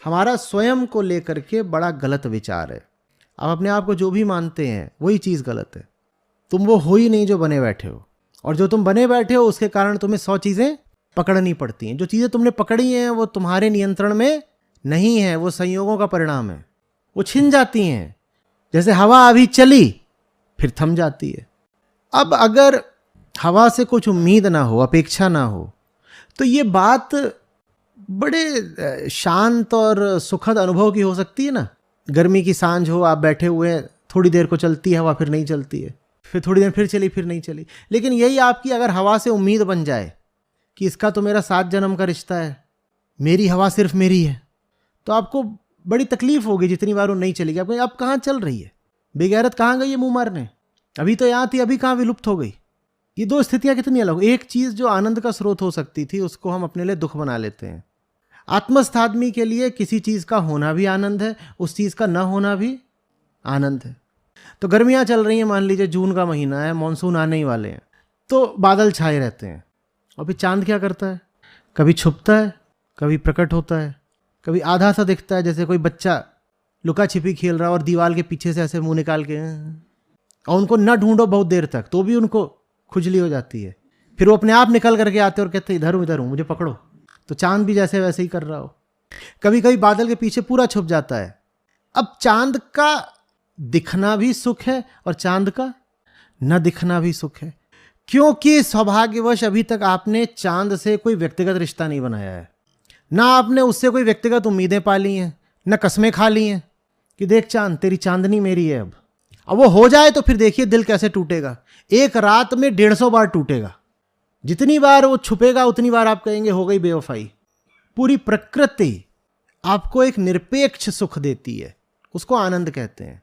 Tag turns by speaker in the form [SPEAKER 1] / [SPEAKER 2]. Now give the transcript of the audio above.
[SPEAKER 1] हमारा स्वयं को लेकर के बड़ा गलत विचार है। आप अपने आप को जो भी मानते हैं वही चीज़ गलत है। तुम वो हो ही नहीं जो बने बैठे हो, और जो तुम बने बैठे हो उसके कारण तुम्हें 100 चीज़ें पकड़नी पड़ती हैं। जो चीज़ें तुमने पकड़ी हैं वो तुम्हारे नियंत्रण में नहीं है, वो संयोगों का परिणाम है, वो छिन जाती हैं। जैसे हवा अभी चली फिर थम जाती है। अब अगर हवा से कुछ उम्मीद ना हो, अपेक्षा ना हो, तो ये बात बड़े शांत और सुखद अनुभव की हो सकती है ना। गर्मी की सांझ हो, आप बैठे हुए हैं, थोड़ी देर को चलती है हवा, फिर नहीं चलती है, फिर थोड़ी देर फिर चली, फिर नहीं चली। लेकिन यही आपकी अगर हवा से उम्मीद बन जाए कि इसका तो मेरा 7 जन्म का रिश्ता है, मेरी हवा सिर्फ मेरी है, तो आपको बड़ी तकलीफ होगी जितनी बार वो नहीं चलेगी। आपको अब कहाँ चल रही है, बेगैरत कहाँ गई है मुंह मारने, अभी तो यहाँ थी, अभी कहाँ विलुप्त हो गई। ये दो स्थितियाँ कितनी अलग। एक चीज़ जो आनंद का स्रोत हो सकती थी उसको हम अपने लिए दुख बना लेते हैं। आत्मस्थ आदमी के लिए किसी चीज़ का होना भी आनंद है, उस चीज़ का न होना भी आनंद है। तो गर्मियाँ चल रही हैं, मान लीजिए जून का महीना है, मानसून आने ही वाले हैं, तो बादल छाए रहते हैं, और फिर चांद क्या करता है, कभी छुपता है, कभी प्रकट होता है, कभी आधा सा दिखता है, जैसे कोई बच्चा लुका छिपी खेल रहा और दीवार के पीछे से ऐसे मुंह निकाल के, और उनको न ढूंढो बहुत देर तक तो भी उनको खुजली हो जाती है, फिर वो अपने आप निकल करके आते और कहते इधर हूँ मुझे पकड़ो। तो चांद भी जैसे वैसे ही कर रहा हो। कभी कभी बादल के पीछे पूरा छुप जाता है। अब चांद का दिखना भी सुख है और चांद का न दिखना भी सुख है, क्योंकि सौभाग्यवश अभी तक आपने चांद से कोई व्यक्तिगत रिश्ता नहीं बनाया है, ना आपने उससे कोई व्यक्तिगत उम्मीदें पाली हैं, न कस्में खा ली हैं कि देख चांद तेरी चांदनी मेरी है। अब वो हो जाए तो फिर देखिए दिल कैसे टूटेगा। एक रात में 150 बार टूटेगा। जितनी बार वो छुपेगा उतनी बार आप कहेंगे हो गई बेवफाई। पूरी प्रकृति आपको एक निरपेक्ष सुख देती है, उसको आनंद कहते हैं।